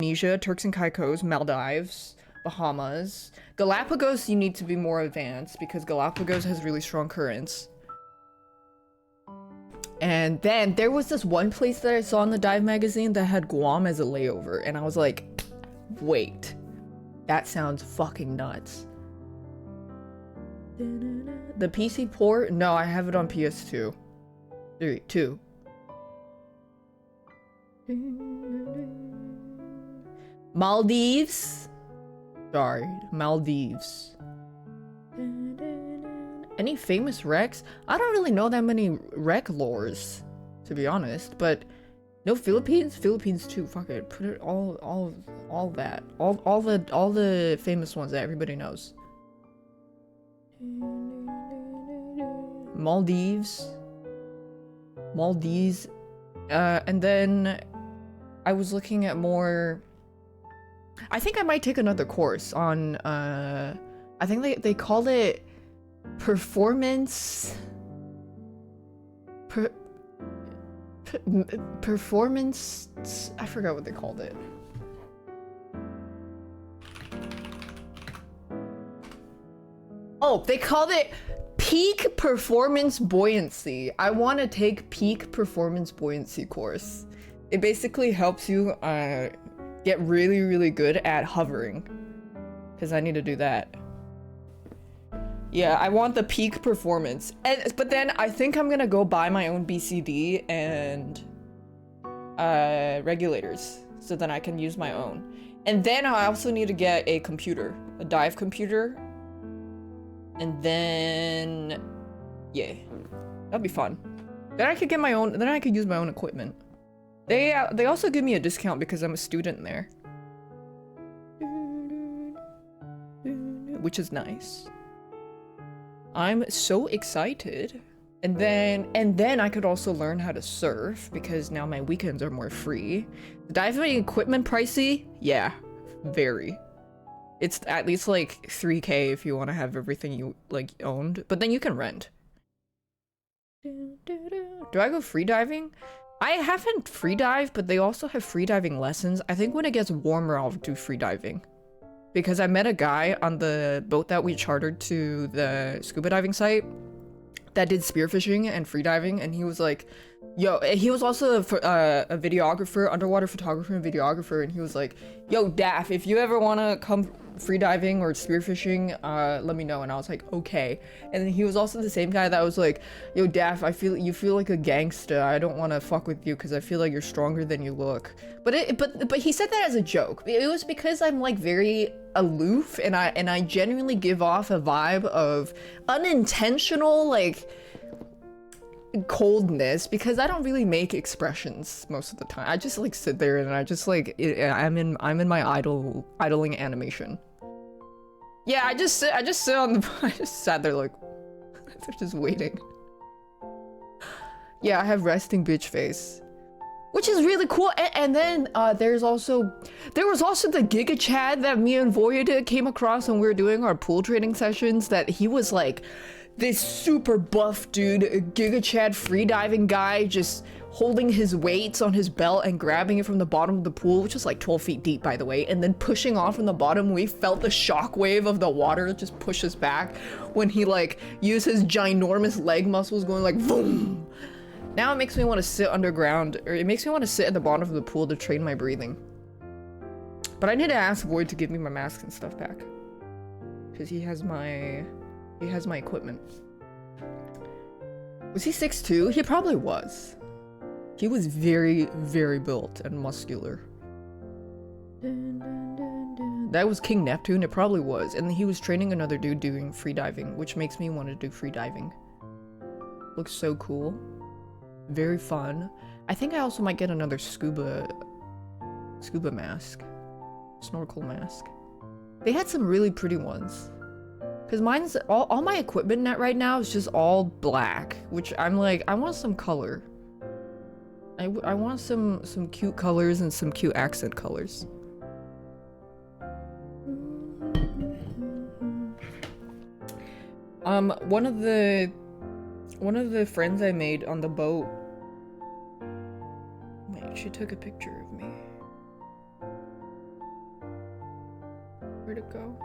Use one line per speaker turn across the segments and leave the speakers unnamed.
Indonesia, Turks and Caicos, Maldives, Bahamas. Galapagos, you need to be more advanced because Galapagos has really strong currents. And then there was this one place that I saw in the dive magazine that had Guam as a layover, and I was like, wait, that sounds fucking nuts. The PC port? No, I have it on PS2. 2. Maldives? Sorry, Maldives. Any famous wrecks? I don't really know that many wreck lores, to be honest, but no Philippines? Philippines too, fuck it. Put it all that. All the famous ones that everybody knows. Maldives. And then I was looking at more. I think I might take another course on I think they call it performance performance, I forgot what they called it. Oh, they called it peak performance buoyancy. I want to take peak performance buoyancy course. It basically helps you get really good at hovering, because I need to do that. Yeah, I want the peak performance. But then I think I'm gonna go buy my own BCD and regulators, so then I can use my own. And then I also need to get a computer, a dive computer. And then, yeah, that'd be fun. Then I could get my own, then I could use my own equipment. They also give me a discount because I'm a student there. Which is nice. I'm so excited. And then I could also learn how to surf because now my weekends are more free. The diving equipment pricey? Yeah, very. It's at least like 3K if you want to have everything you like owned, but then you can rent. Do I go free diving? I haven't free dived, but they also have free diving lessons. I think when it gets warmer, I'll do free diving. Because I met a guy on the boat that we chartered to the scuba diving site that did spearfishing and free diving, and he was like, yo, he was also a videographer, underwater photographer and videographer, and he was like, yo, Daph, if you ever want to come free diving or spearfishing, let me know. And I was like, okay. And then he was also the same guy that was like, yo, Daph, you feel like a gangster. I don't want to fuck with you because I feel like you're stronger than you look. But he said that as a joke. It was because I'm like very aloof, and I genuinely give off a vibe of unintentional like coldness because I don't really make expressions most of the time. I just like sit there and I just like I'm in my idling animation. Yeah, I just sit on the I just sat there like just waiting. Yeah, I have resting bitch face, which is really cool. And then there was also the Giga Chad that me and Voyada came across when we were doing our pool training sessions, that he was like this super buff dude, a Giga Chad freediving guy, just holding his weights on his belt and grabbing it from the bottom of the pool, which is like 12 feet deep, by the way, and then pushing off from the bottom. We felt the shockwave of the water just push us back when he like used his ginormous leg muscles going like boom. Now it makes me want to sit underground, or it makes me want to sit at the bottom of the pool to train my breathing. But I need to ask Void to give me my mask and stuff back, because he has my equipment. Was he 6'2"? He probably was. He was very built and muscular. That was King Neptune, it probably was. And he was training another dude doing free diving, which makes me want to do free diving. Looks so cool. Very fun. I think I also might get another scuba mask. Snorkel mask. They had some really pretty ones. Because mine's all my equipment net right now is just all black, which I'm like, I want some color. I want some cute colors and some cute accent colors. One of the friends I made on the boat, wait, she took a picture of me. Where'd it go?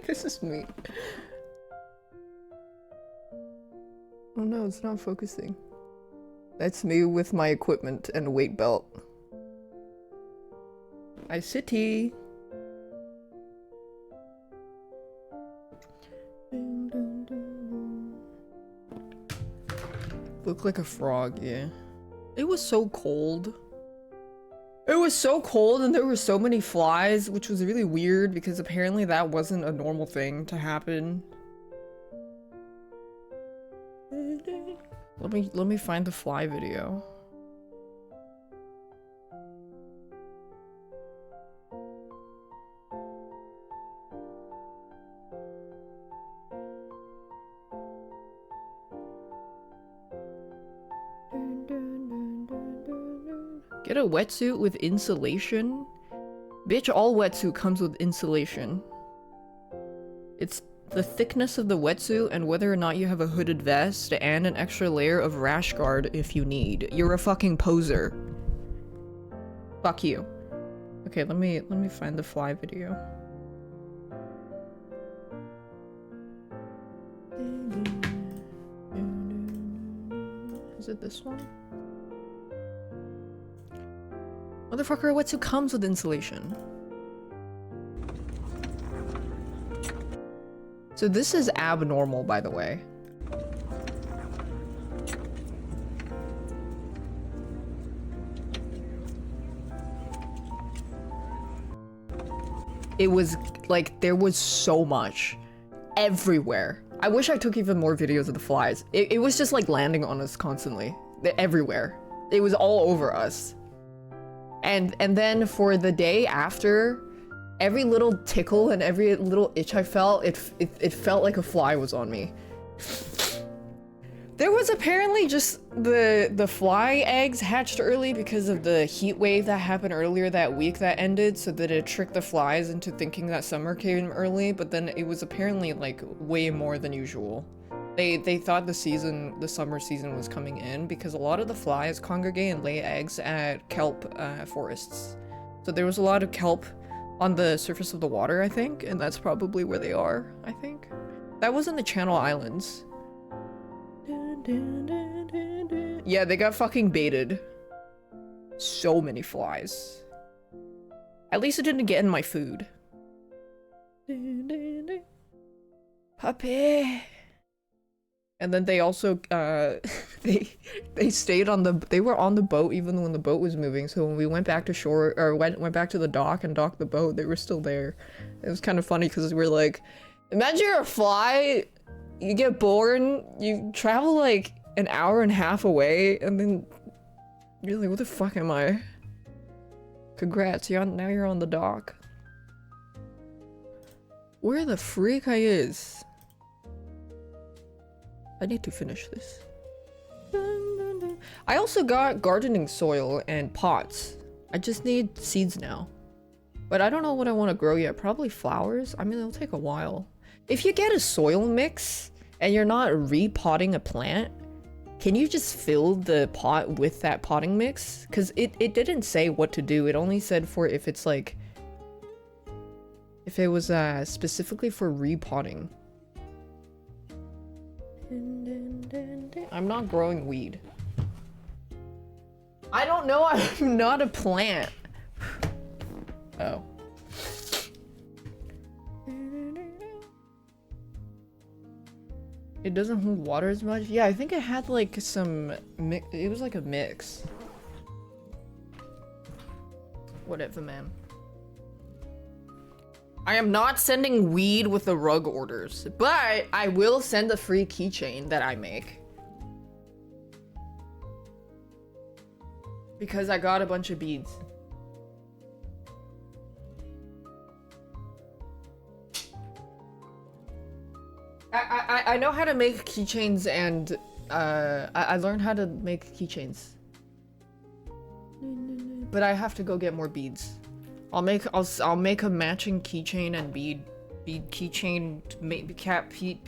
This is me. Oh no, it's not focusing. That's me with my equipment and weight belt. I city. Look like a frog, yeah. It was so cold. It was so cold and there were so many flies, which was really weird because apparently that wasn't a normal thing to happen. Let me find the fly video. Get a wetsuit with insulation? Bitch, all wetsuit comes with insulation. It's the thickness of the wetsuit and whether or not you have a hooded vest and an extra layer of rash guard if you need. You're a fucking poser. Fuck you. Okay, let me find the fly video. Is it this one? Motherfucker, a wetsuit comes with insulation. So this is abnormal, by the way. It was like, there was so much everywhere. I wish I took even more videos of the flies. It was just like landing on us constantly. Everywhere. It was all over us. And then for the day after, every little tickle and every little itch I felt, it felt like a fly was on me. There was apparently just the fly eggs hatched early because of the heat wave that happened earlier that week that ended, so that it tricked the flies into thinking that summer came early, but then it was apparently like way more than usual. They thought the summer season was coming in because a lot of the flies congregate and lay eggs at kelp forests. So there was a lot of kelp on the surface of the water, I think, and that's probably where they are, I think. That was in the Channel Islands. Yeah, they got fucking baited. So many flies. At least it didn't get in my food. Puppy. And then they also, they stayed on they were on the boat even when the boat was moving. So when we went back to shore, or went back to the dock and docked the boat, they were still there. It was kind of funny because we were like, imagine you're a fly, you get born, you travel like an hour and a half away, and then you're like, what the fuck am I? Congrats, now you're on the dock. Where the freak I is? I need to finish this. I also got gardening soil and pots. I just need seeds now. But I don't know what I want to grow yet. Probably flowers. I mean, it'll take a while. If you get a soil mix and you're not repotting a plant, can you just fill the pot with that potting mix? Because it didn't say what to do. It only said for if it's like... if it was specifically for repotting. I'm not growing weed. I don't know, I'm not a plant. Oh. It doesn't hold water as much? Yeah, I think it had like some it was like a mix. Whatever, man. I am not sending weed with the rug orders, but I will send a free keychain that I make. Because I got a bunch of beads. I know how to make keychains and I learned how to make keychains. But I have to go get more beads. I'll make a matching keychain and bead keychain, maybe cat pee.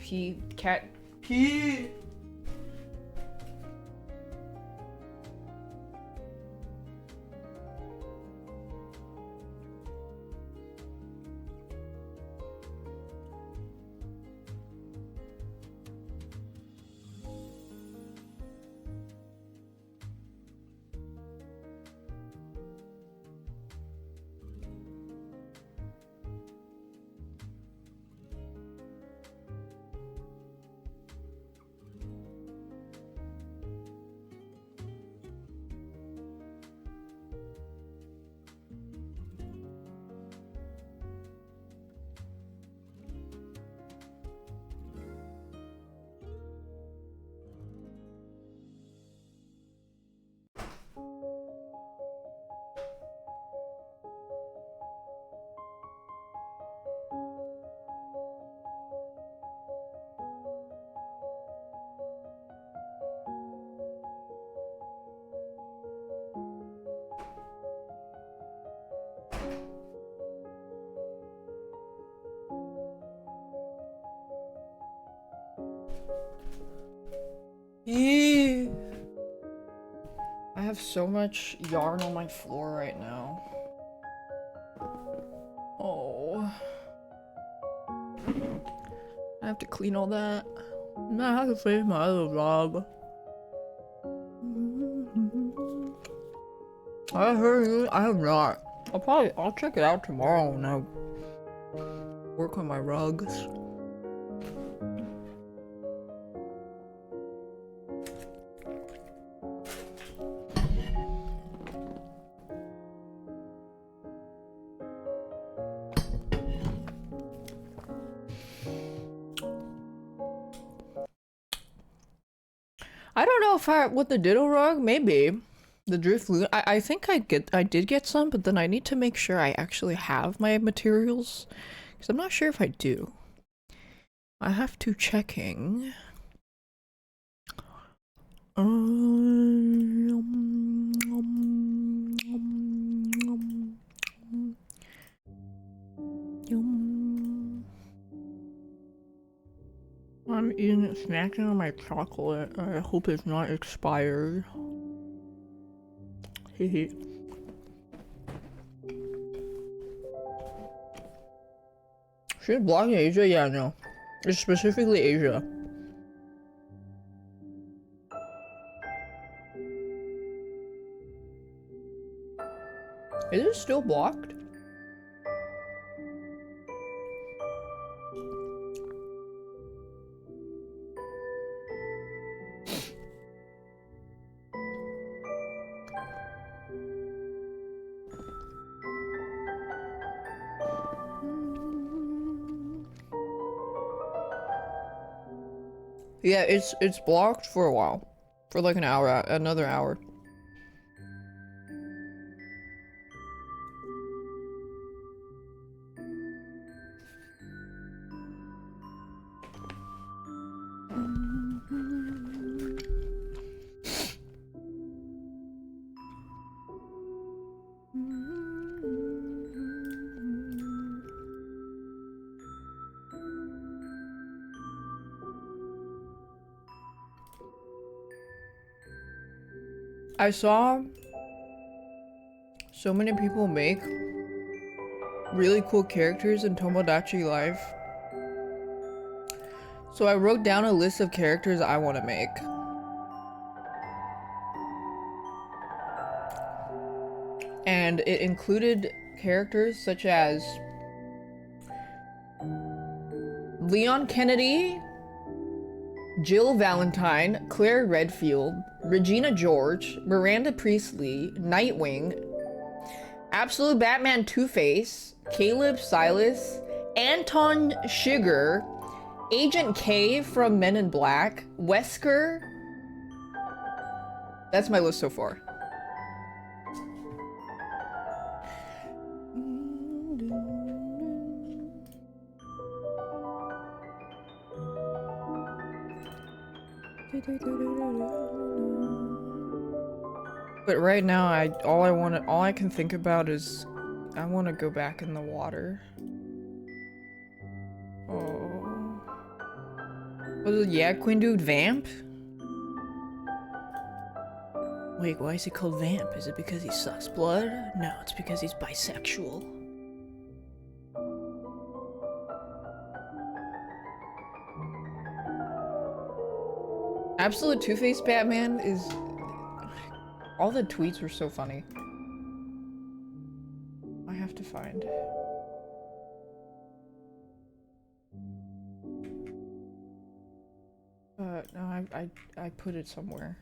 Eee. I have so much yarn on my floor right now. Oh. I have to clean all that. And I have to finish my other vlog. I heard you. I have not. I'll check it out tomorrow when I work on my rugs. I don't know if with the Ditto rug, maybe. The drift loot. I think I did get some, but then I need to make sure I actually have my materials. Because I'm not sure if I do. I have to checking. I'm eating, snacking on my chocolate. I hope it's not expired. Hehe. Should block in Asia? Yeah, no. It's specifically Asia. Is it still blocked? Yeah, it's blocked for a while. For like an hour, another hour. I saw so many people make really cool characters in Tomodachi Life. So I wrote down a list of characters I want to make. And it included characters such as Leon Kennedy, Jill Valentine, Claire Redfield, Regina George, Miranda Priestley, Nightwing, Absolute Batman Two-Face, Caleb Silas, Anton Sugar, Agent K from Men in Black, Wesker. That's my list so far. But right now, all I can think about is I want to go back in the water. Oh. Was it yeah, Queen Dude Vamp? Wait, why is he called Vamp? Is it because he sucks blood? No, it's because he's bisexual. Absolute Two-Face Batman is... All the tweets were so funny. I have to find. No, I put it somewhere.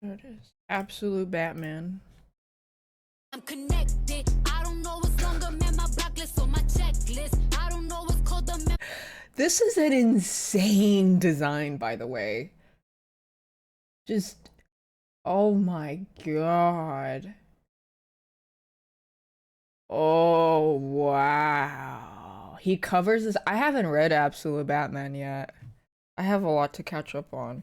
There it is. Absolute Batman. I'm connected. I don't know what's longer, man. My blacklist on my checklist. I don't know what's called the. This is an insane design, by the way. Just, oh my god. Oh wow. He covers this. I haven't read Absolute Batman yet. I have a lot to catch up on.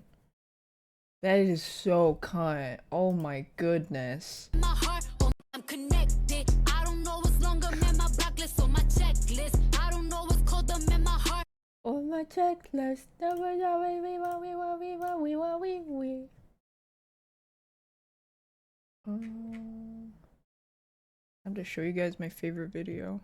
That is so cunt. Oh my goodness. My heart, I'm connected. I don't know what's longer, man. My blacklist on my checklist. I don't know what's called them in my heart. On my checklist. I'm to show you guys my favorite video.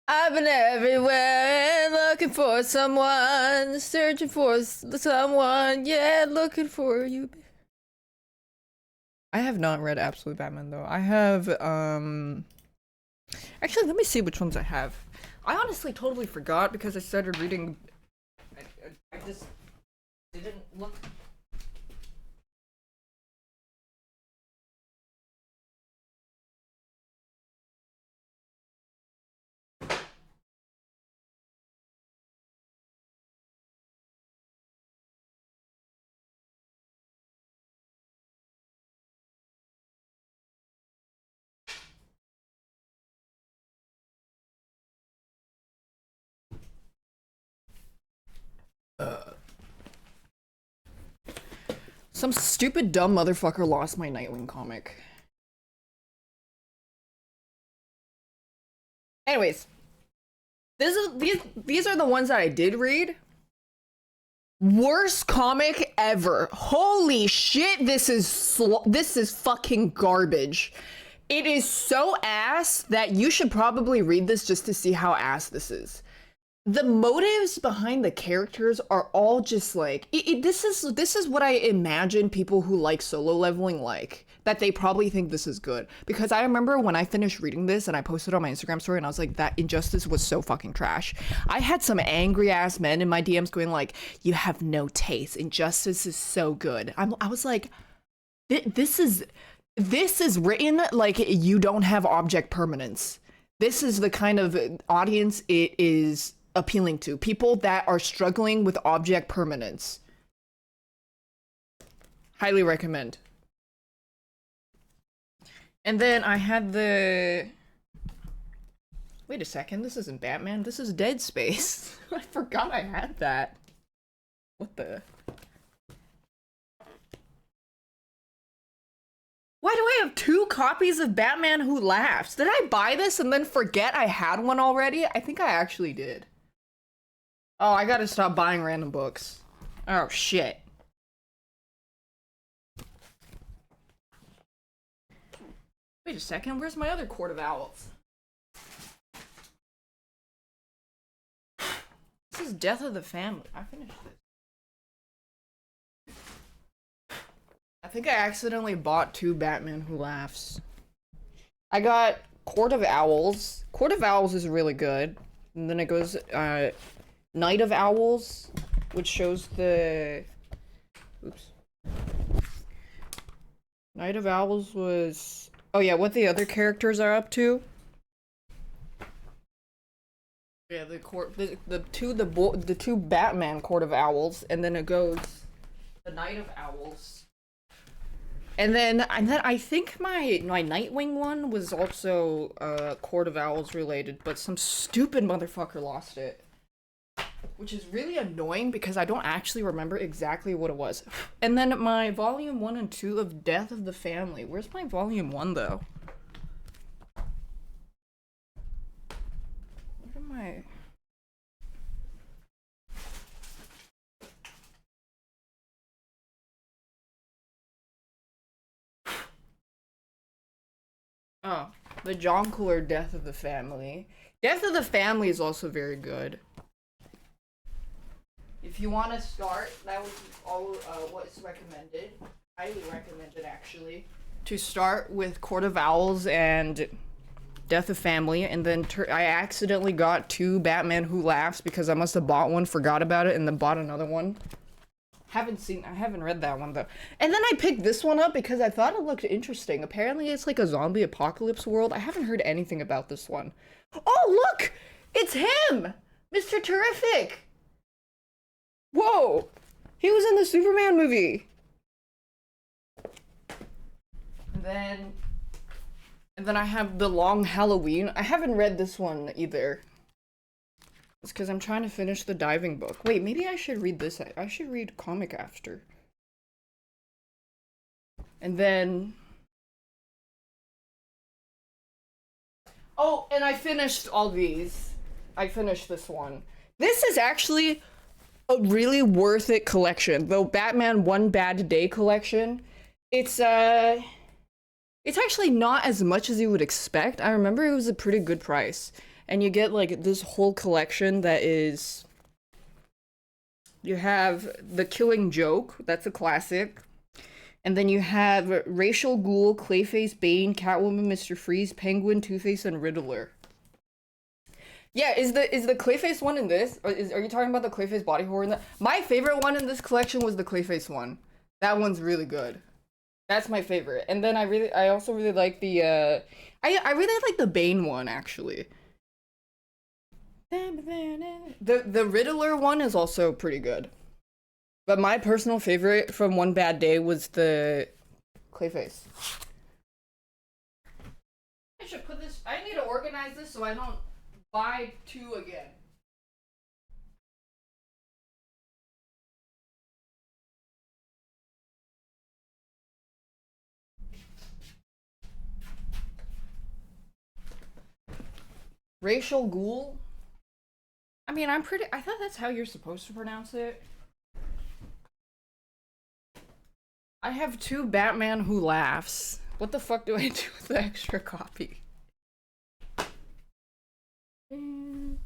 I've been everywhere looking for someone, searching for someone, yeah, looking for you. I have not read Absolute Batman though. I have, actually, let me see which ones I have. I honestly totally forgot because I started reading, I just didn't look. Some stupid dumb motherfucker lost my Nightwing comic. Anyways, these are the ones that I did read. Worst comic ever. Holy shit, this is fucking garbage. It is so ass that you should probably read this just to see how ass this is. The motives behind the characters are all just like this is what I imagine people who like solo leveling like, that they probably think this is good, because I remember when I finished reading this and I posted on my Instagram story and I was like, that Injustice was so fucking trash. I had some angry ass men in my DMs going like, you have no taste, Injustice is so good. I was like, this is written like you don't have object permanence. This is the kind of audience it is appealing to, people that are struggling with object permanence. Highly recommend. And then I had the... Wait a second, this isn't Batman, this is Dead Space. I forgot I had that. What the... Why do I have 2 copies of Batman Who Laughs? Did I buy this and then forget I had one already? I think I actually did. Oh, I gotta stop buying random books. Oh, shit. Wait a second, where's my other Court of Owls? This is Death of the Family. I finished this. I think I accidentally bought 2 Batman Who Laughs. I got Court of Owls. Court of Owls is really good. And then it goes, Night of Owls, which shows the... Oops. Night of Owls was... Oh yeah, what the other characters are up to. Yeah, the two Batman Court of Owls, and then it goes the Night of Owls. And then I think my Nightwing one was also Court of Owls related, but some stupid motherfucker lost it. Which is really annoying because I don't actually remember exactly what it was. And then my volume 1 and 2 of Death of the Family. Where's my volume 1 though? Where am I? Oh, the John Cooler Death of the Family. Death of the Family is also very good. If you want to start, that was all what's recommended. Highly recommended, actually. To start with Court of Owls and Death of Family, and then I accidentally got 2 Batman Who Laughs because I must have bought one, forgot about it, and then bought another one. I haven't read that one though. And then I picked this one up because I thought it looked interesting. Apparently it's like a zombie apocalypse world. I haven't heard anything about this one. Oh, look! It's him! Mr. Terrific! Whoa! He was in the Superman movie! And then I have The Long Halloween. I haven't read this one either. It's because I'm trying to finish the diving book. Wait, maybe I should read this. I should read comic after. And then... Oh, and I finished all these. I finished this one. This is actually a really worth it collection. The Batman One Bad Day collection. It's actually not as much as you would expect. I remember it was a pretty good price. And you get like this whole collection that is... You have The Killing Joke, that's a classic. And then you have Racial Ghoul, Clayface, Bane, Catwoman, Mr. Freeze, Penguin, Two-Face, and Riddler. Yeah, is the Clayface one in this? Or are you talking about the Clayface body horror in that? My favorite one in this collection was the Clayface one. That one's really good. That's my favorite. And then I also really like the I really like the Bane one actually. The Riddler one is also pretty good. But my personal favorite from One Bad Day was the Clayface. I should put this... I need to organize this so I don't buy 2 again. Racial Ghoul? I mean, I thought that's how you're supposed to pronounce it. I have 2 Batman Who Laughs. What the fuck do I do with the extra copy? And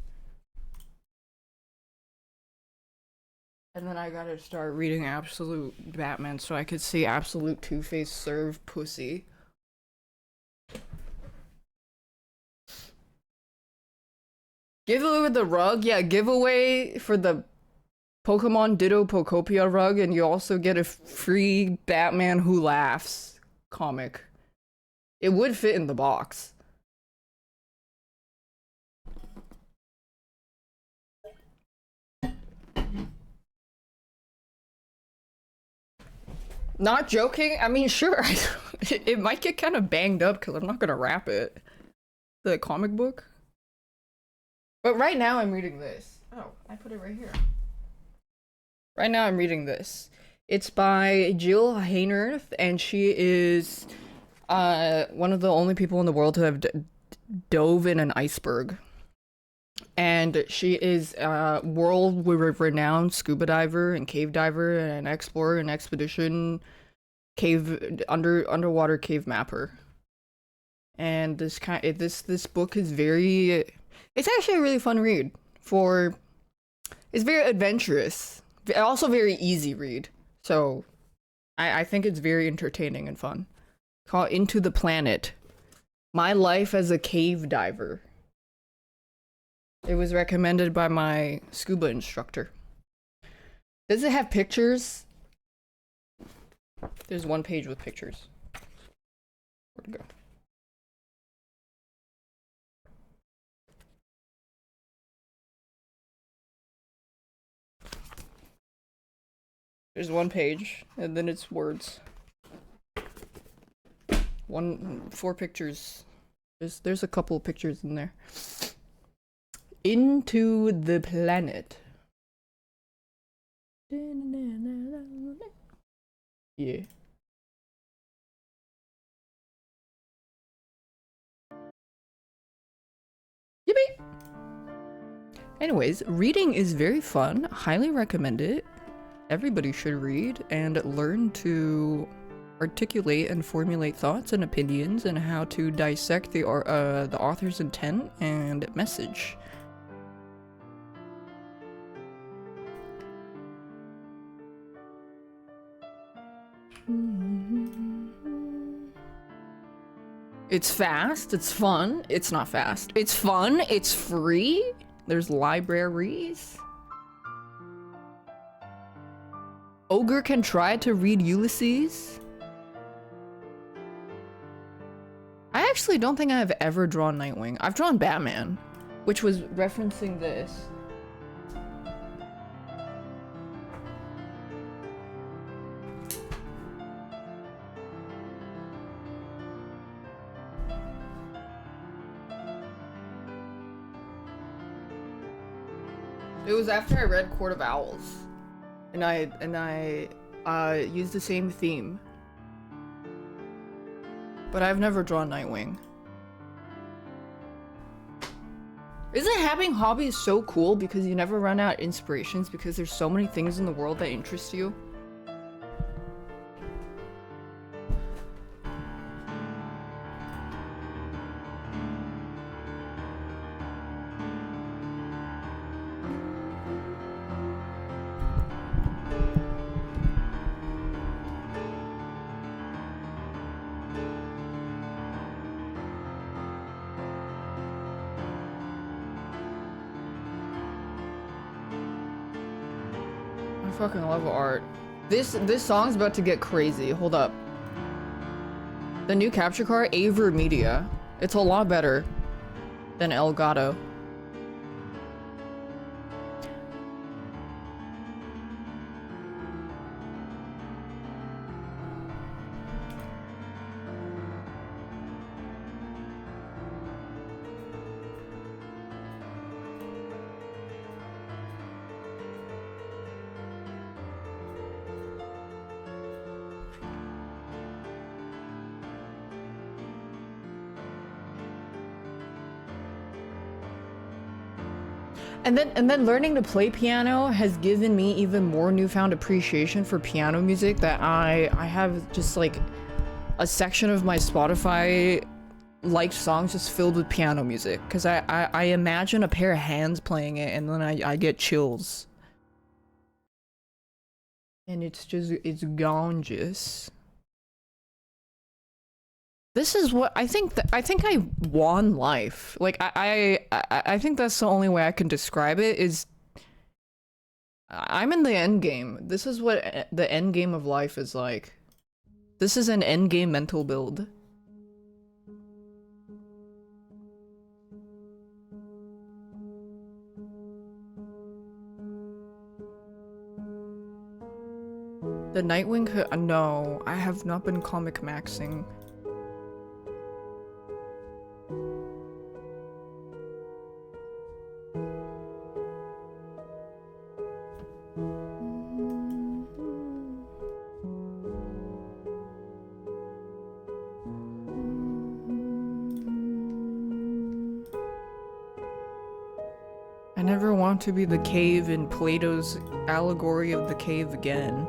then I gotta start reading Absolute Batman so I could see Absolute Two-Face serve pussy. Giveaway with the rug? Yeah, giveaway for the Pokemon Ditto Pokopia rug, and you also get a free Batman Who Laughs comic. It would fit in the box. Not joking. I mean, sure. It might get kind of banged up because I'm not gonna wrap it. The comic book. But right now I'm reading this. Oh, I put it right here. Right now I'm reading this. It's by Jill Haynerth, and she is one of the only people in the world to have dove in an iceberg. And she is a world-renowned scuba diver and cave diver and an explorer and expedition underwater cave mapper. And this book is it's actually a really fun read. It's very adventurous. Also very easy read. So I think it's very entertaining and fun. Called Into the Planet. My Life as a Cave Diver. It was recommended by my scuba instructor. Does it have pictures? There's one page with pictures. Where'd it go? There's one page, and then it's words. 4 pictures. There's a couple of pictures in there. Into the planet. Yeah. Yippee! Anyways, reading is very fun. Highly recommend it. Everybody should read and learn to articulate and formulate thoughts and opinions and how to dissect the author's intent and message. It's fast, it's fun, it's not fast. It's fun, it's free, there's libraries. Ogre can try to read Ulysses. I actually don't think I have ever drawn Nightwing. I've drawn Batman, which was referencing this. It was after I read Court of Owls, and I used the same theme. But I've never drawn Nightwing. Isn't having hobbies so cool because you never run out of inspirations because there's so many things in the world that interest you? I fucking love art. This song's about to get crazy. Hold up. The new capture card, Aver Media. It's a lot better than Elgato. And then learning to play piano has given me even more newfound appreciation for piano music that I have just like a section of my Spotify liked songs just filled with piano music because I imagine a pair of hands playing it and then I get chills. And it's gorgeous. This is what I think. I think I won life. Like I think that's the only way I can describe it. Is I'm in the end game. This is what the end game of life is like. This is an end game mental build. The Nightwing. No, I have not been comic maxing. I never want to be the cave in Plato's allegory of the cave again.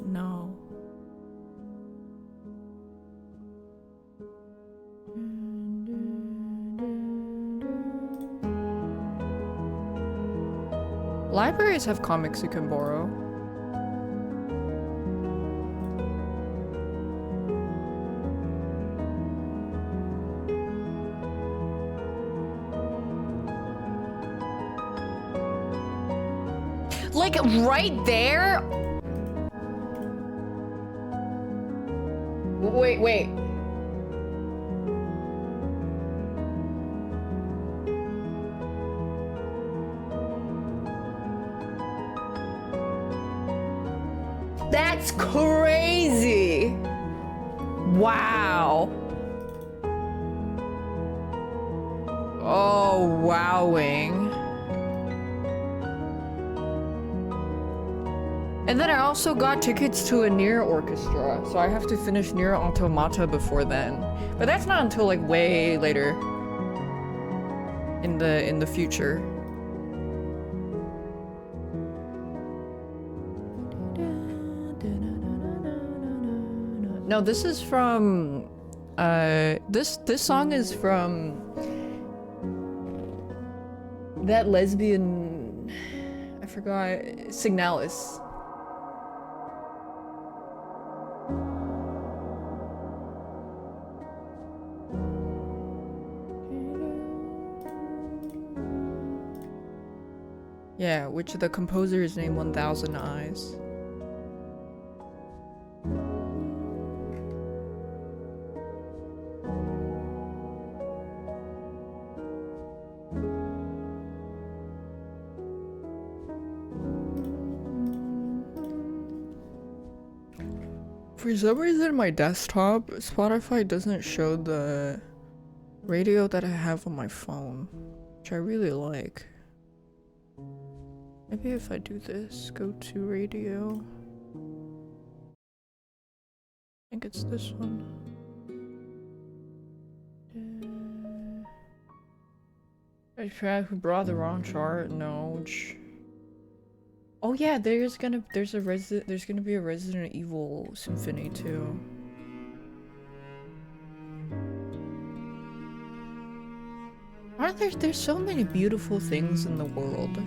No. Libraries have comics you can borrow. Like, right there? Wait. That's crazy! Wow. Oh, wowing. And then I also got tickets to a Nier orchestra, so I have to finish Nier Automata before then. But that's not until like way later in the future. No, this is from this song is from that lesbian, I forgot, Signalis. Yeah, which the composer is named 1000 Eyes. For some reason, my desktop, Spotify doesn't show the radio that I have on my phone, which I really like. Maybe if I do this, go to radio. I think it's this one. I brought the wrong chart. No. Oh yeah, there's gonna be a Resident Evil symphony too. Aren't there's so many beautiful things in the world.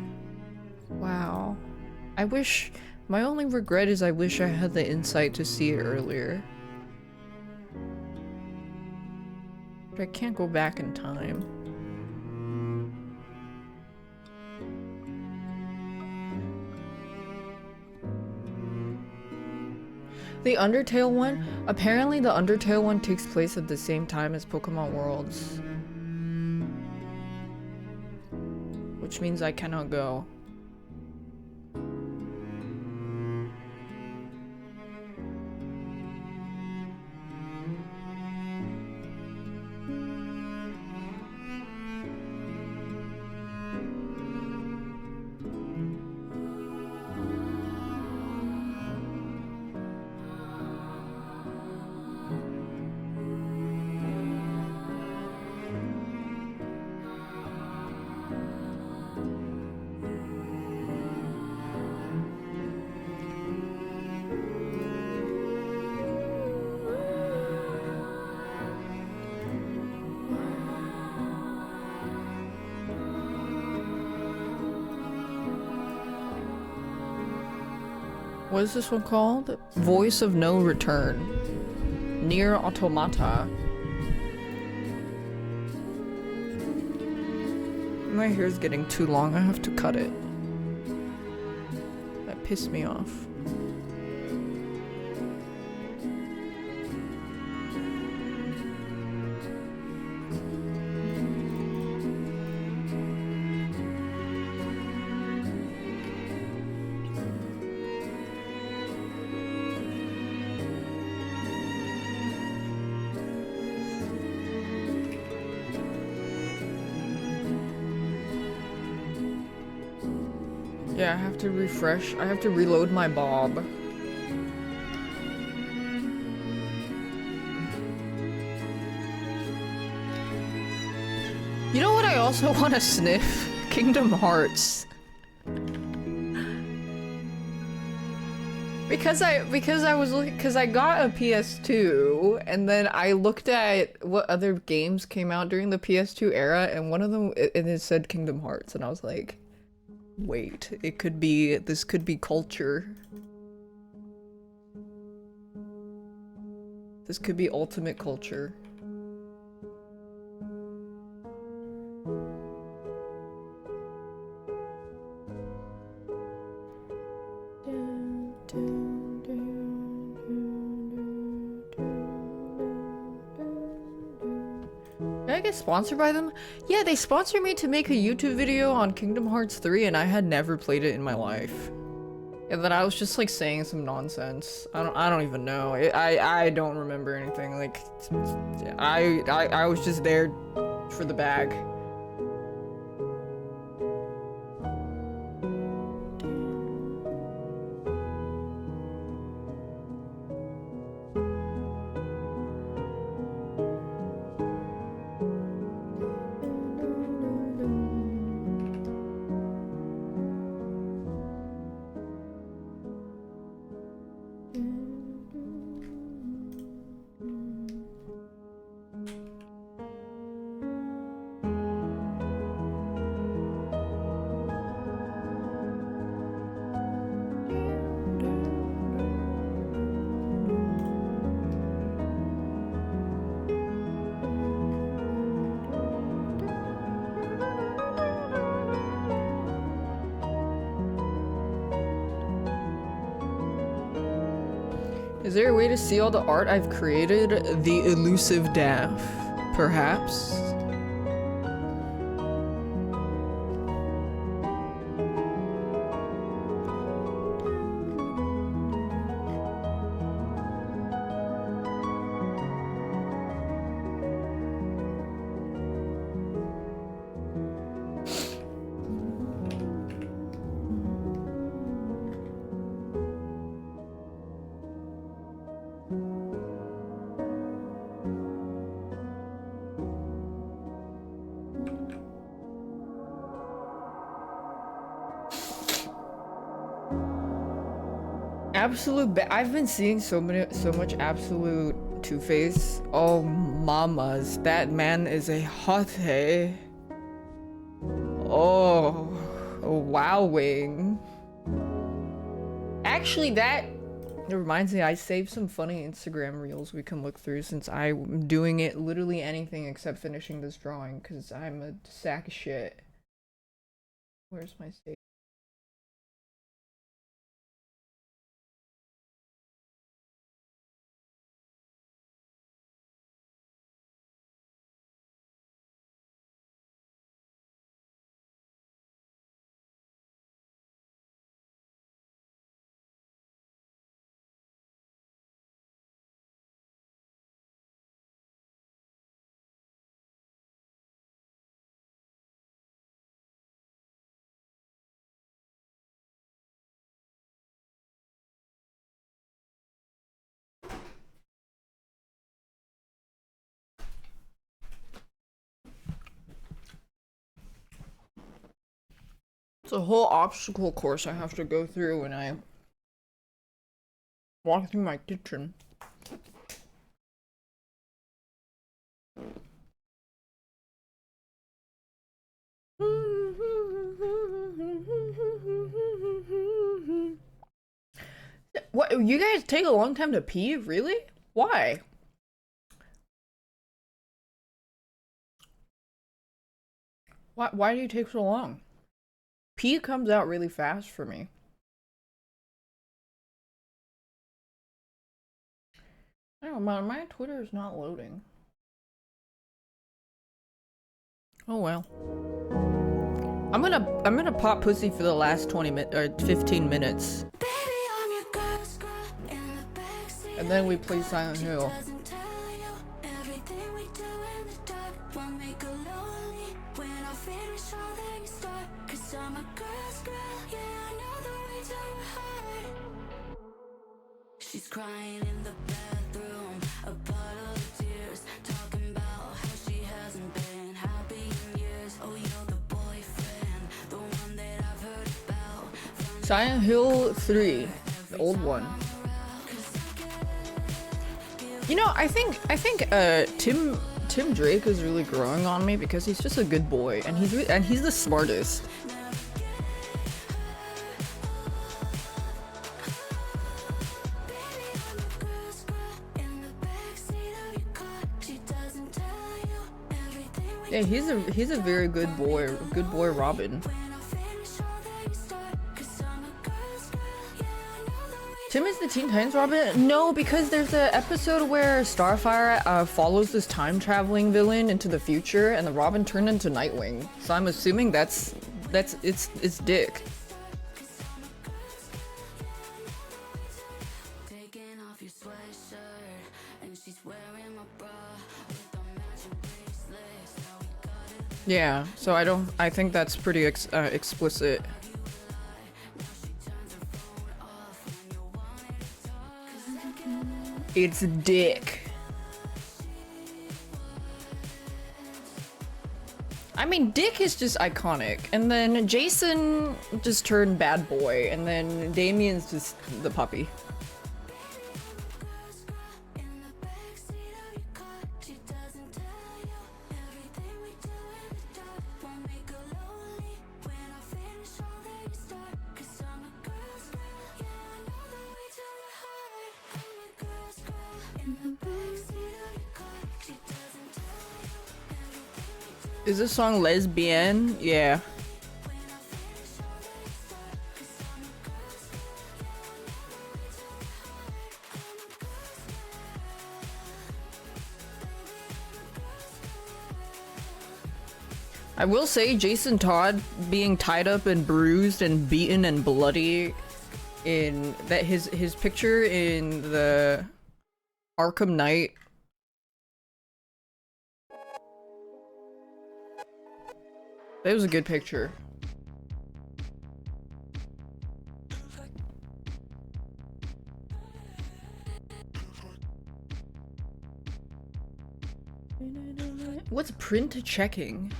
Wow. My only regret is I wish I had the insight to see it earlier. But I can't go back in time. The Undertale one? Apparently the Undertale one takes place at the same time as Pokemon Worlds. Which means I cannot go. What is this one called? Voice of No Return. Nier Automata. My hair's getting too long, I have to cut it. That pissed me off. Yeah, I have to refresh. I have to reload my bob. You know what I also want to sniff? Kingdom Hearts. Because I got a PS2 and then I looked at what other games came out during the PS2 era and one of them it said Kingdom Hearts and I was like, wait, this could be culture. This could be ultimate culture. I get sponsored by them? Yeah, they sponsored me to make a YouTube video on Kingdom Hearts 3 and I had never played it in my life. And then I was just like saying some nonsense. I don't even know. I don't remember anything. Like I was just there for the bag. Is there a way to see all the art I've created? The elusive daph, perhaps? I've been seeing so much absolute Two-Face. Oh mamas, that man is a hottie. Oh, wowing. Actually, that reminds me, I saved some funny Instagram reels we can look through since I'm doing it literally anything except finishing this drawing because I'm a sack of shit. Where's my save? It's a whole obstacle course I have to go through when I walk through my kitchen. What? You guys take a long time to pee? Really? Why? Why do you take so long? Pee comes out really fast for me. Oh, my Twitter is not loading. Oh well. I'm gonna pop pussy for the last 15 minutes. And then we play Silent Hill.
She's crying in the bathroom, a bottle of tears, talking about how she hasn't been happy in years. Oh, you're the boyfriend, the one that I've heard about.
Silent Hill 3, the old one. You know, I think Tim Drake is really growing on me because he's just a good boy and he's the smartest. Yeah, he's a very good boy Robin. Tim is the Teen Titans Robin? No, because there's an episode where Starfire follows this time traveling villain into the future, and the Robin turned into Nightwing. So I'm assuming it's Dick. Yeah, so I think that's pretty explicit. It's Dick. I mean, Dick is just iconic, and then Jason just turned bad boy, and then Damien's just the puppy. Is this song lesbian? Yeah. I will say Jason Todd being tied up and bruised and beaten and bloody in that his picture in the Arkham Knight. That was a good picture. What's print checking?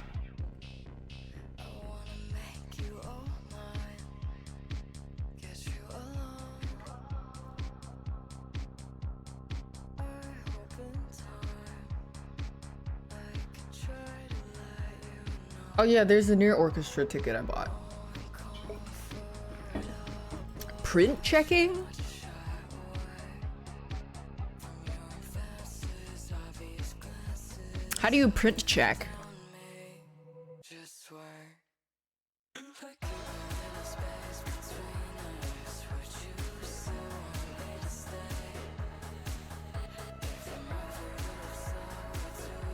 Oh yeah, there's a near orchestra ticket I bought. Print checking? How do you print check?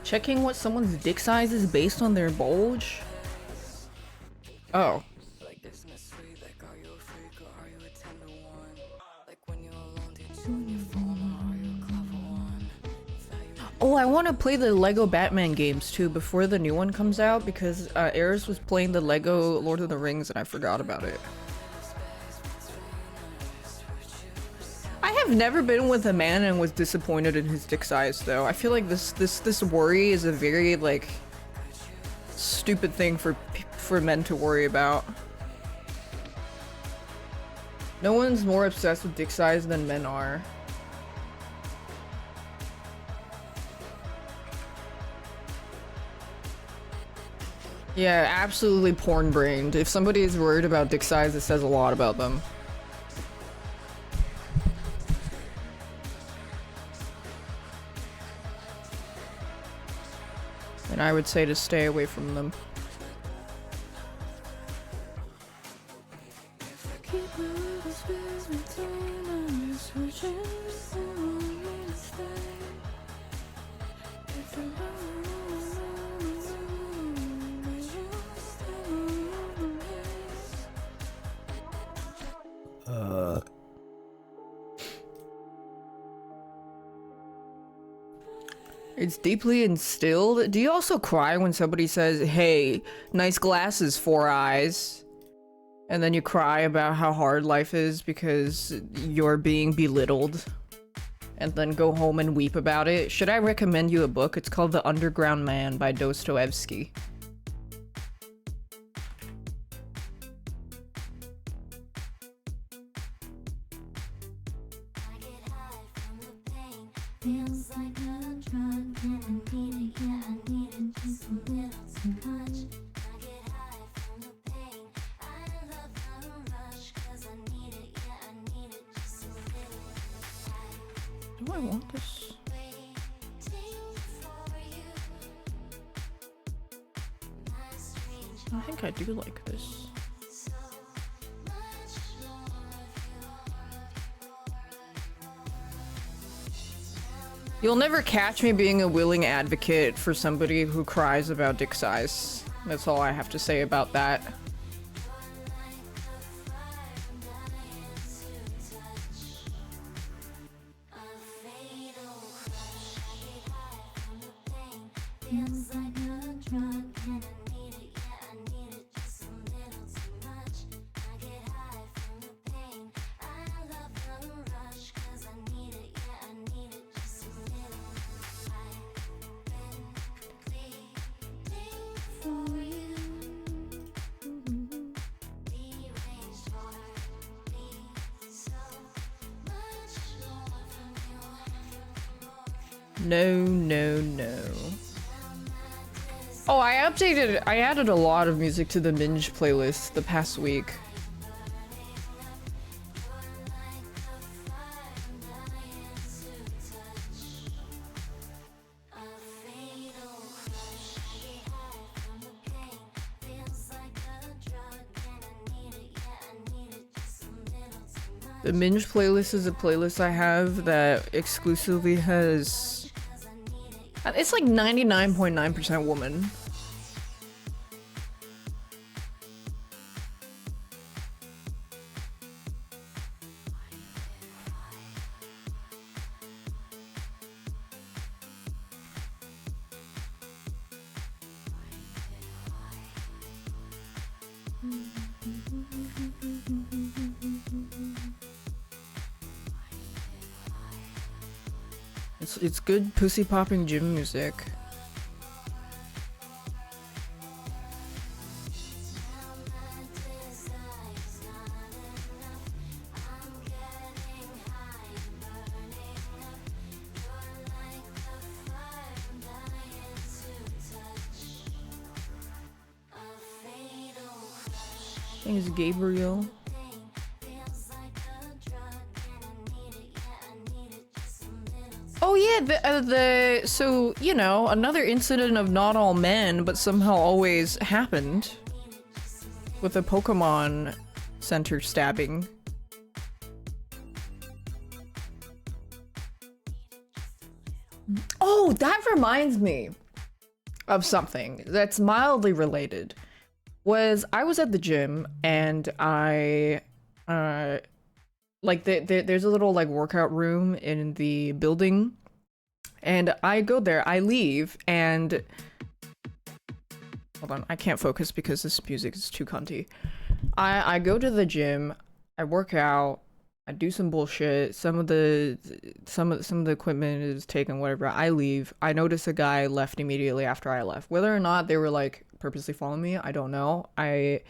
Checking what someone's dick size is based on their bulge? Oh. Oh, I want to play the Lego Batman games too before the new one comes out because Ares was playing the Lego Lord of the Rings and I forgot about it. I have never been with a man and was disappointed in his dick size though. I feel like this worry is a very like stupid thing for men to worry about. No one's more obsessed with dick size than men are. Yeah, absolutely porn-brained. If somebody is worried about dick size, it says a lot about them. And I would say to stay away from them. It's deeply instilled. Do you also cry when somebody says, hey, nice glasses, 4 eyes? And then you cry about how hard life is because you're being belittled? And then go home and weep about it? Should I recommend you a book? It's called The Underground Man by Dostoevsky. Do I want this? I think I do like this. You'll never catch me being a willing advocate for somebody who cries about dick size. That's all I have to say about that. No, no, no. Oh, I added a lot of music to the Minge playlist the past week. The Minge playlist is a playlist I have that exclusively has... It's like 99.9% woman. It's good pussy popping gym music. I think it's Gabriel. Oh yeah, so, you know, another incident of not all men, but somehow always happened with the Pokemon Center stabbing. Oh, that reminds me of something that's mildly related. I was at the gym and I, like there's a little like workout room in the building, and I go there, I leave, and hold on, I can't focus because this music is too cunty. I go to the gym, I work out, I do some bullshit, some of the equipment is taken, whatever, I leave. I notice a guy left immediately after I left. Whether or not they were like purposely following me, I don't know. I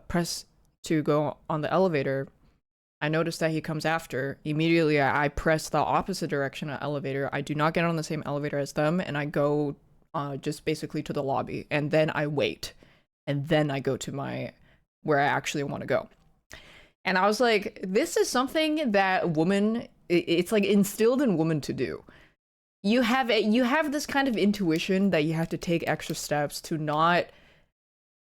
press to go on the elevator. I notice that he comes after. Immediately, I press the opposite direction of the elevator. I do not get on the same elevator as them, and I go just basically to the lobby. And then I wait. And then I go to where I actually want to go. And I was like, this is something that it's like instilled in women to do. You have this kind of intuition that you have to take extra steps to not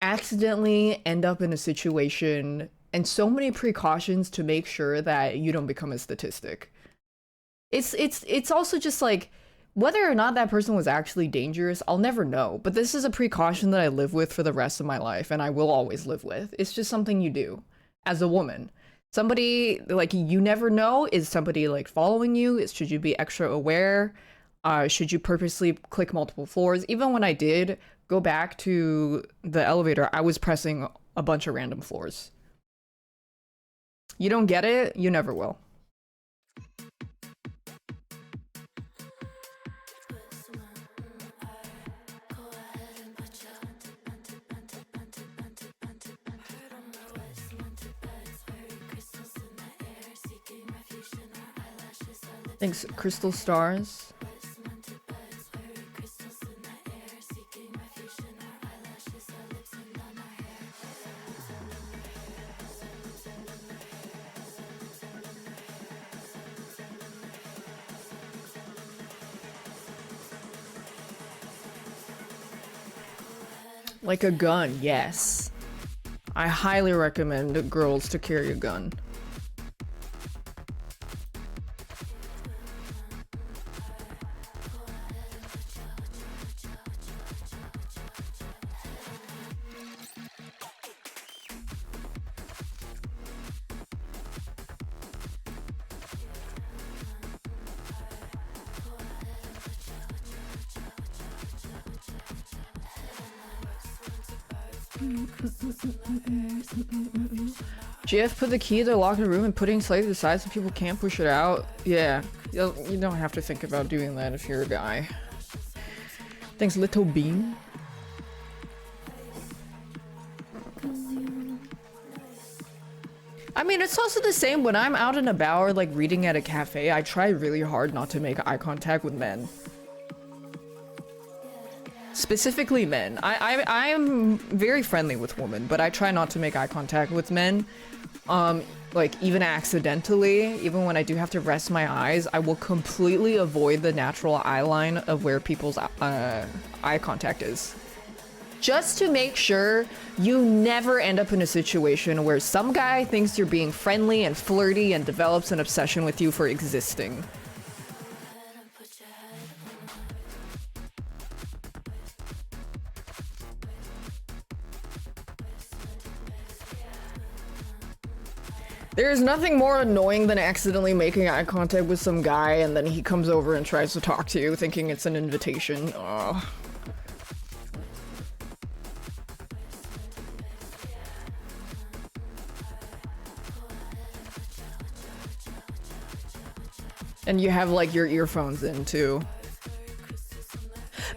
accidentally end up in a situation, and so many precautions to make sure that you don't become a statistic. It's also just like, whether or not that person was actually dangerous, I'll never know. But this is a precaution that I live with for the rest of my life, and I will always live with. It's just something you do as a woman. Somebody, like, you never know, is somebody like following you? Should you be extra aware? Should you purposely click multiple floors? Even when I did go back to the elevator, I was pressing a bunch of random floors. You don't get it, you never will. Thanks, Crystal Stars. Like a gun, yes. I highly recommend girls to carry a gun. GF put the key to the locker room and putting slightly to the side so people can't push it out. Yeah, you don't have to think about doing that if you're a guy. Thanks, Little Bean. I mean, it's also the same when I'm out and about or like reading at a cafe. I try really hard not to make eye contact with men. Specifically men. I'm very friendly with women, but I try not to make eye contact with men. Like even accidentally, even when I do have to rest my eyes, I will completely avoid the natural eye line of where people's eye contact is. Just to make sure you never end up in a situation where some guy thinks you're being friendly and flirty and develops an obsession with you for existing. There is nothing more annoying than accidentally making eye contact with some guy and then he comes over and tries to talk to you thinking it's an invitation. Ugh. And you have like your earphones in too.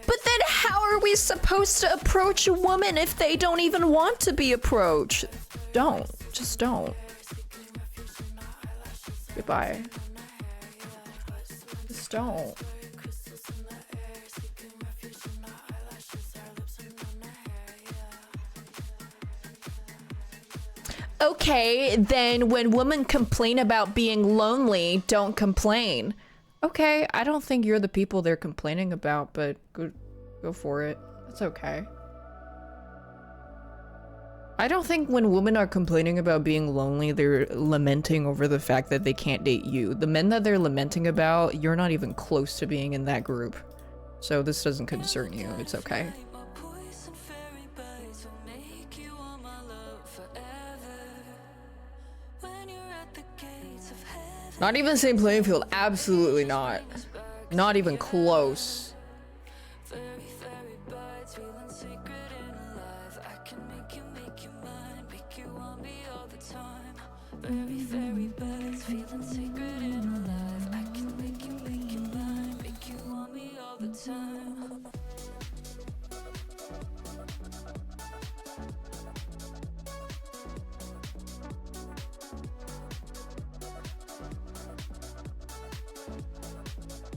But then how are we supposed to approach a woman if they don't even want to be approached? Don't. Just don't. Goodbye. Just don't. Okay, then when women complain about being lonely, don't complain. Okay, I don't think you're the people they're complaining about, but go for it. That's okay. I don't think when women are complaining about being lonely, they're lamenting over the fact that they can't date you. The men that they're lamenting about, you're not even close to being in that group. So this doesn't concern you. It's okay. Not even same playing field. Absolutely not. Not even close.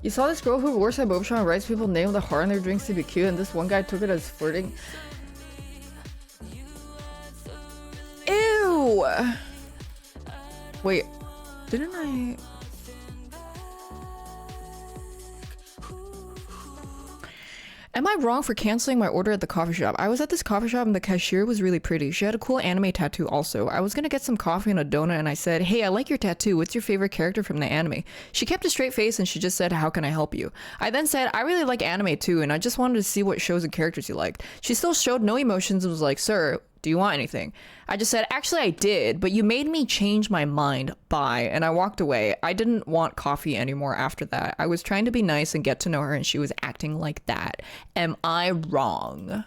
You saw this girl who works at Boba Shop and writes people name the heart on their drinks to be cute, and this one guy took it as flirting. Ew! Wait, didn't I... Am I wrong for canceling my order at the coffee shop? I was at this coffee shop and the cashier was really pretty. She had a cool anime tattoo also. I was gonna get some coffee and a donut and I said, "Hey, I like your tattoo. What's your favorite character from the anime?" She kept a straight face and she just said, "How can I help you?" I then said, "I really like anime too and I just wanted to see what shows and characters you liked." She still showed no emotions and was like, "Sir, do you want anything?" I just said, "Actually, I did, but you made me change my mind. Bye." And I walked away. I didn't want coffee anymore after that. I was trying to be nice and get to know her and she was acting like that. Am I wrong?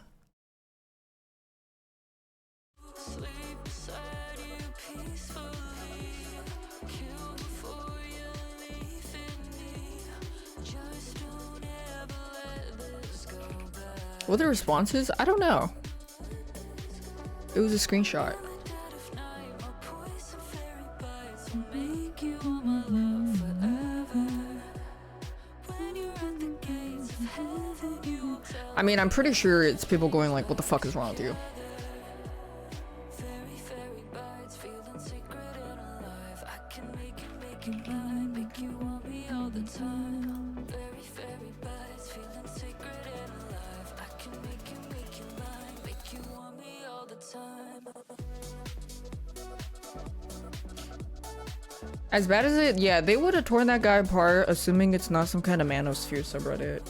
What are the responses? I don't know. It was a screenshot. I mean, I'm pretty sure it's people going like, "What the fuck is wrong with you?" As bad as it, yeah, they would have torn that guy apart, assuming it's not some kind of manosphere subreddit.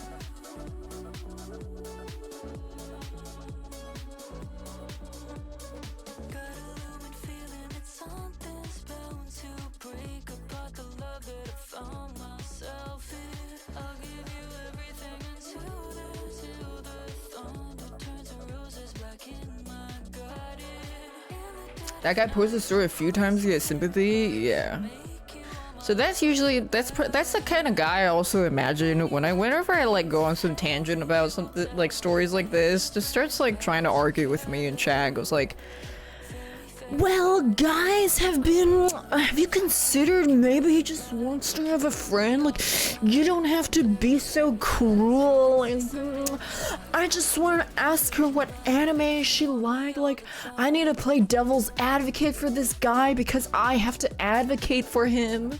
That guy posts a story a few times to get sympathy. Yeah. So that's usually that's the kind of guy I also imagine whenever I like go on some tangent about something like stories like this, just starts like trying to argue with me in chat. Goes like, well, guys have you considered maybe he just wants to have a friend? Like, you don't have to be so cruel. And I just want to ask her what anime she liked. Like, I need to play devil's advocate for this guy because I have to advocate for him.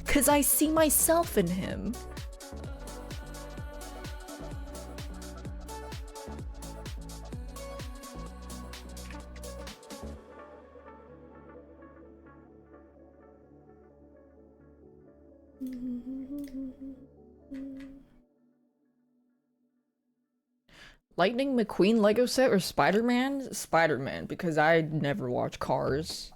Because I see myself in him. Lightning McQueen Lego set or Spider-Man? Spider-Man, because I never watch Cars.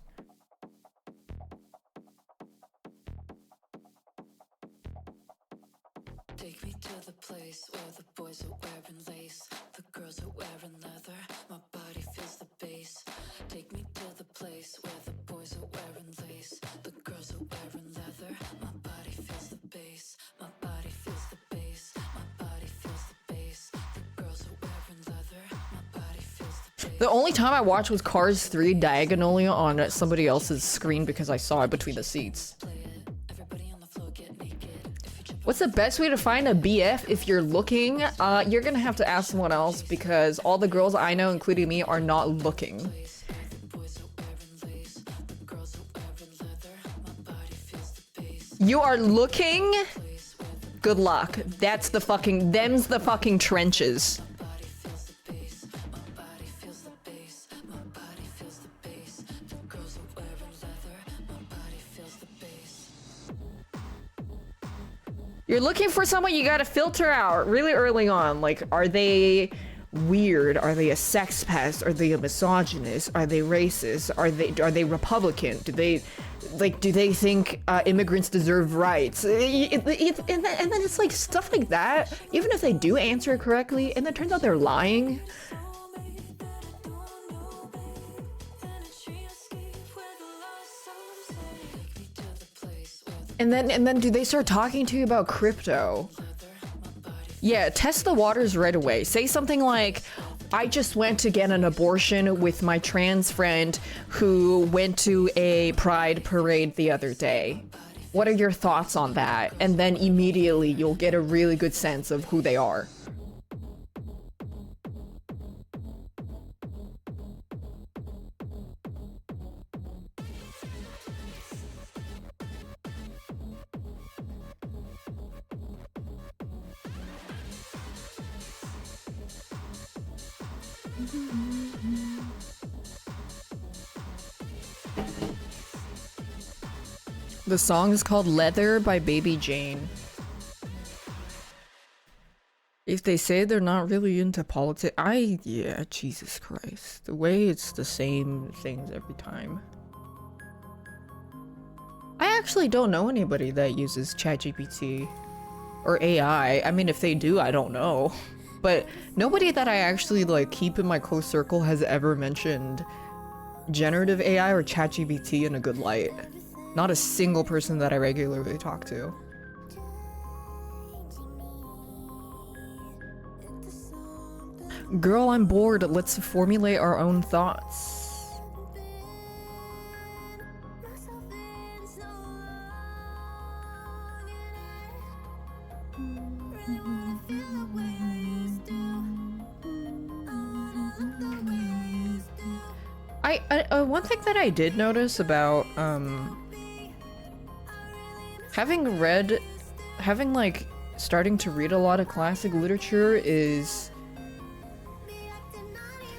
Take me to the place where the boys are wearing lace, the girls are wearing leather, my body feels the bass. Take me to the place where the boys are wearing lace, the girls are wearing leather, my body feels the bass, my body feels the bass, my body feels the bass. The girls are wearing leather, my body feels the bass.
The only time I watched was Cars 3 diagonally on somebody else's screen because I saw it between the seats. What's the best way to find a BF if you're looking? You're gonna have to ask someone else because all the girls I know, including me, are not looking. You are looking? Good luck. Them's the fucking trenches. You're looking for someone you gotta filter out really early on. Like, are they weird? Are they a sex pest? Are they a misogynist? Are they racist? Are they Republican? Do they think immigrants deserve rights? And then it's like stuff like that. Even if they do answer it correctly, and then it turns out they're lying. And then do they start talking to you about crypto? Yeah, test the waters right away. Say something like, I just went to get an abortion with my trans friend who went to a pride parade the other day. What are your thoughts on that? And then immediately you'll get a really good sense of who they are. The song is called Leather by Baby Jane. If they say they're not really into politics, yeah, Jesus Christ. The way it's the same things every time. I actually don't know anybody that uses ChatGPT or AI. I mean, if they do, I don't know. But nobody that I actually like keep in my close circle has ever mentioned generative AI or ChatGPT in a good light. Not a single person that I regularly talk to. Girl, I'm bored. Let's formulate our own thoughts. One thing that I did notice about, starting to read a lot of classic literature is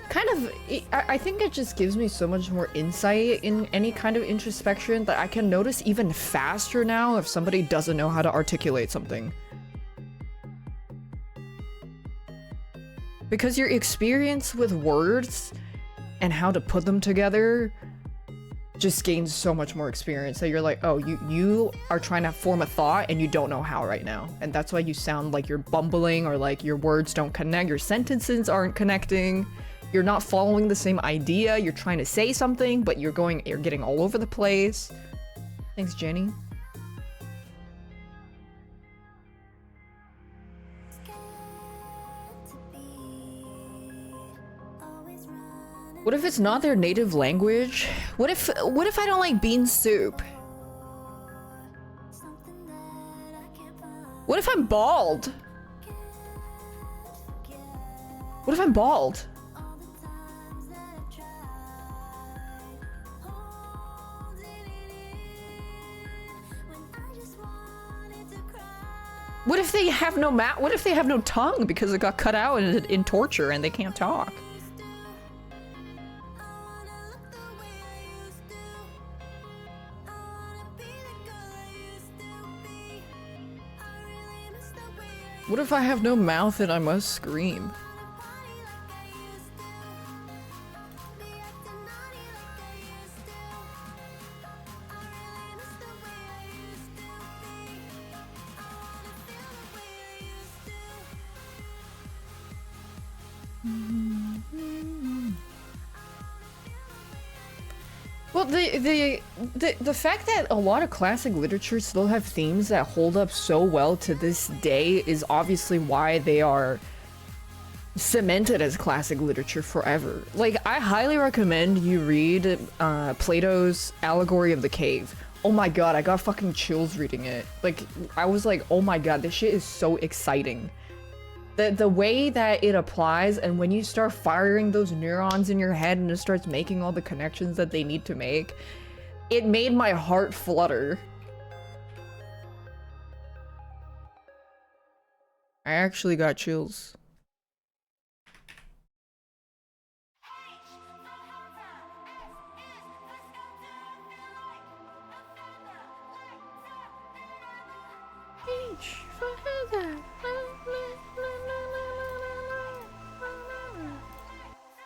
kind of, I think it just gives me so much more insight in any kind of introspection that I can notice even faster now if somebody doesn't know how to articulate something. Because your experience with words and how to put them together just gains so much more experience that you're like, oh, you are trying to form a thought and you don't know how right now. And that's why you sound like you're bumbling or like your words don't connect, your sentences aren't connecting. You're not following the same idea. You're trying to say something, but you're getting all over the place. Thanks, Jenny. What if it's not their native language? What if I don't like bean soup? What if I'm bald? What if I'm bald? What if they have no what if they have no tongue because it got cut out in torture and they can't talk? What if I have no mouth and I must scream? Well, the fact that a lot of classic literature still have themes that hold up so well to this day is obviously why they are cemented as classic literature forever. Like, I highly recommend you read Plato's Allegory of the Cave. Oh my god, I got fucking chills reading it. Like, I was like, oh my god, this shit is so exciting. The way that it applies, and when you start firing those neurons in your head and it starts making all the connections that they need to make, it made my heart flutter. I actually got chills.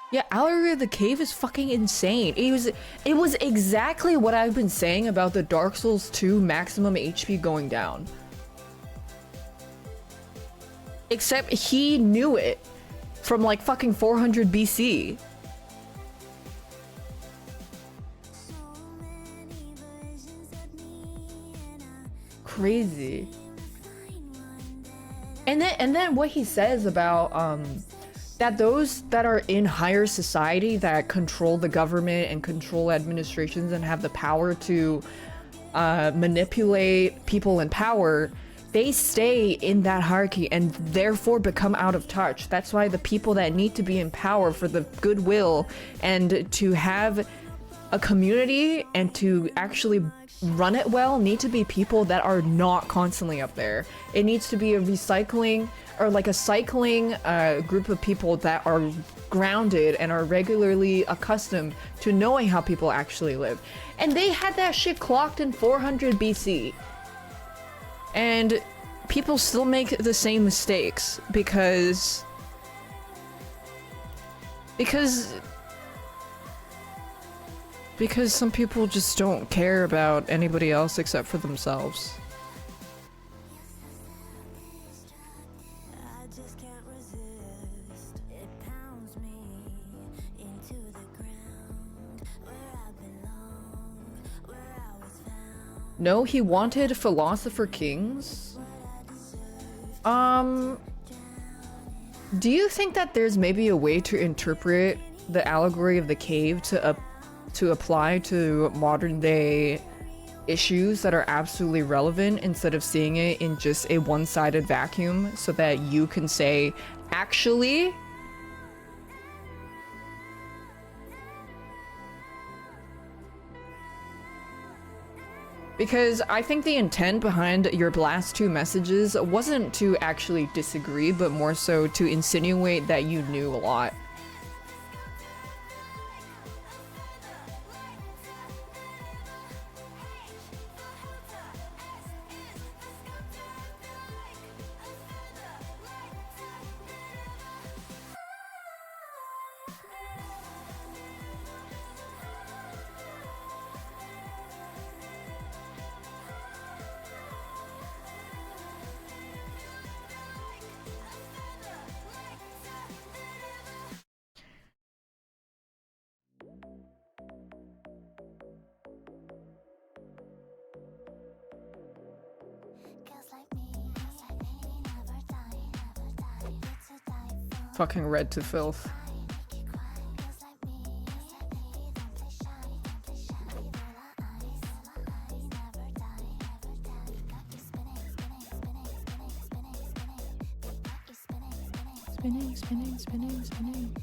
Yeah, Allegory of the Cave is fucking insane. It was exactly what I've been saying about the Dark Souls 2 maximum HP going down. Except he knew it from like fucking 400 BC. Crazy. And then what he says about that those that are in higher society that control the government and control administrations and have the power to manipulate people in power, they stay in that hierarchy and therefore become out of touch. That's why the people that need to be in power for the goodwill and to have a community and to actually run it well need to be people that are not constantly up there. It needs to be a recycling or like a cycling group of people that are grounded and are regularly accustomed to knowing how people actually live. And they had that shit clocked in 400 BC. And people still make the same mistakes because some people just don't care about anybody else except for themselves. No, he wanted philosopher kings. Do you think that there's maybe a way to interpret the Allegory of the Cave to apply to modern day issues that are absolutely relevant instead of seeing it in just a one-sided vacuum so that you can say, actually, because I think the intent behind your last two messages wasn't to actually disagree, but more so to insinuate that you knew a lot. Fucking read to filth. Spinning, spinning, spinning, spinning.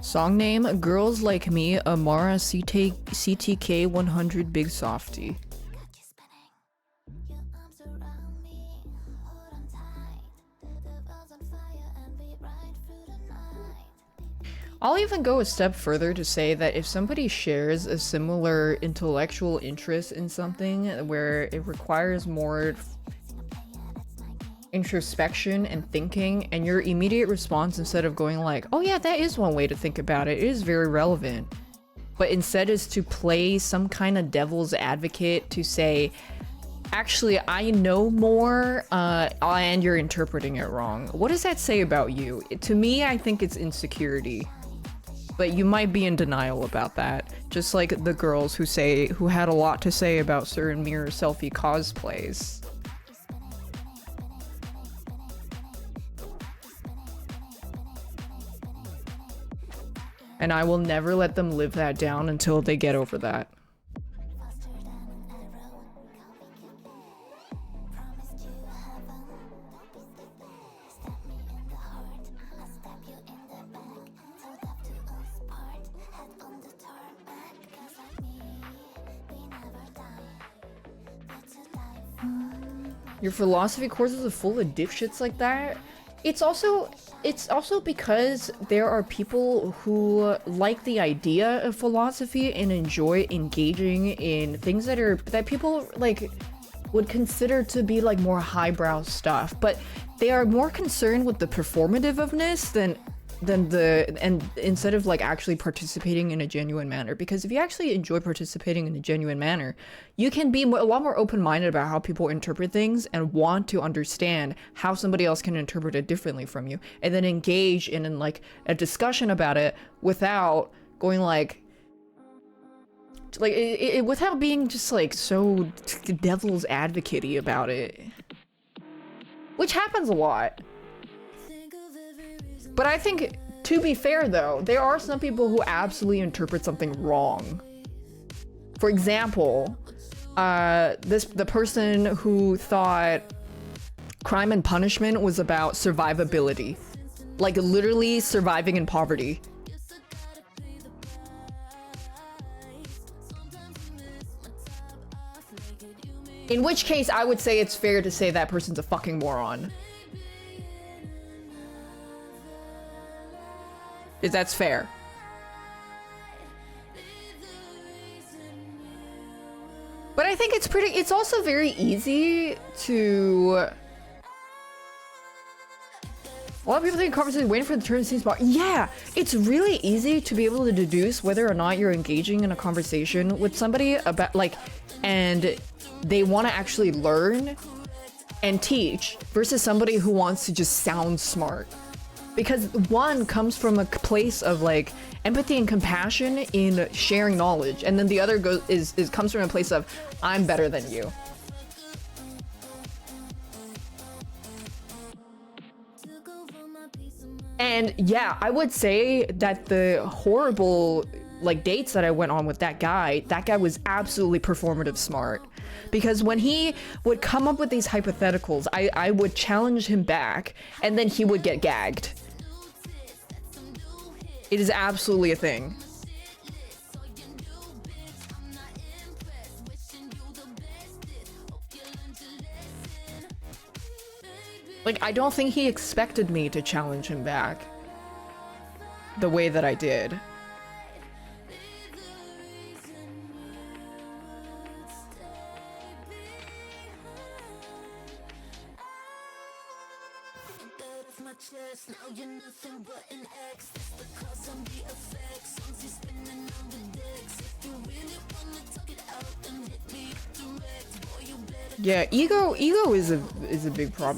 Song name: Girls Like Me, Amara CTK 100 Big Softy. I'll even go a step further to say that if somebody shares a similar intellectual interest in something where it requires more introspection and thinking, and your immediate response, instead of going like, oh yeah, that is one way to think about it, it is very relevant, but instead is to play some kind of devil's advocate to say, actually, I know more, and you're interpreting it wrong. What does that say about you? To me, I think it's insecurity. But you might be in denial about that. Just like the girls who had a lot to say about certain mirror selfie cosplays. And I will never let them live that down until they get over that. Your philosophy courses are full of dipshits like that? It's also because there are people who like the idea of philosophy and enjoy engaging in things that people like would consider to be like more highbrow stuff, but they are more concerned with the performativeness than instead of like actually participating in a genuine manner. Because if you actually enjoy participating in a genuine manner, you can be a lot more open-minded about how people interpret things and want to understand how somebody else can interpret it differently from you, and then engage in like a discussion about it without going like without being just like so devil's advocate-y about it, which happens a lot. But I think, to be fair though, there are some people who absolutely interpret something wrong. For example, the person who thought Crime and Punishment was about survivability. Like literally surviving in poverty. In which case, I would say it's fair to say that person's a fucking moron. If that's fair. But I think it's also very easy to... A lot of people think conversation waiting for the turn to seem smart. Yeah, it's really easy to be able to deduce whether or not you're engaging in a conversation with somebody about like, and they want to actually learn and teach versus somebody who wants to just sound smart. Because one comes from a place of like empathy and compassion in sharing knowledge, and then the other comes from a place of I'm better than you. And yeah, I would say that the horrible like dates that I went on with that guy was absolutely performative smart. Because when he would come up with these hypotheticals, I would challenge him back, and then he would get gagged. It is absolutely a thing. Like, I don't think he expected me to challenge him back the way that I did. Yeah, ego is a big problem.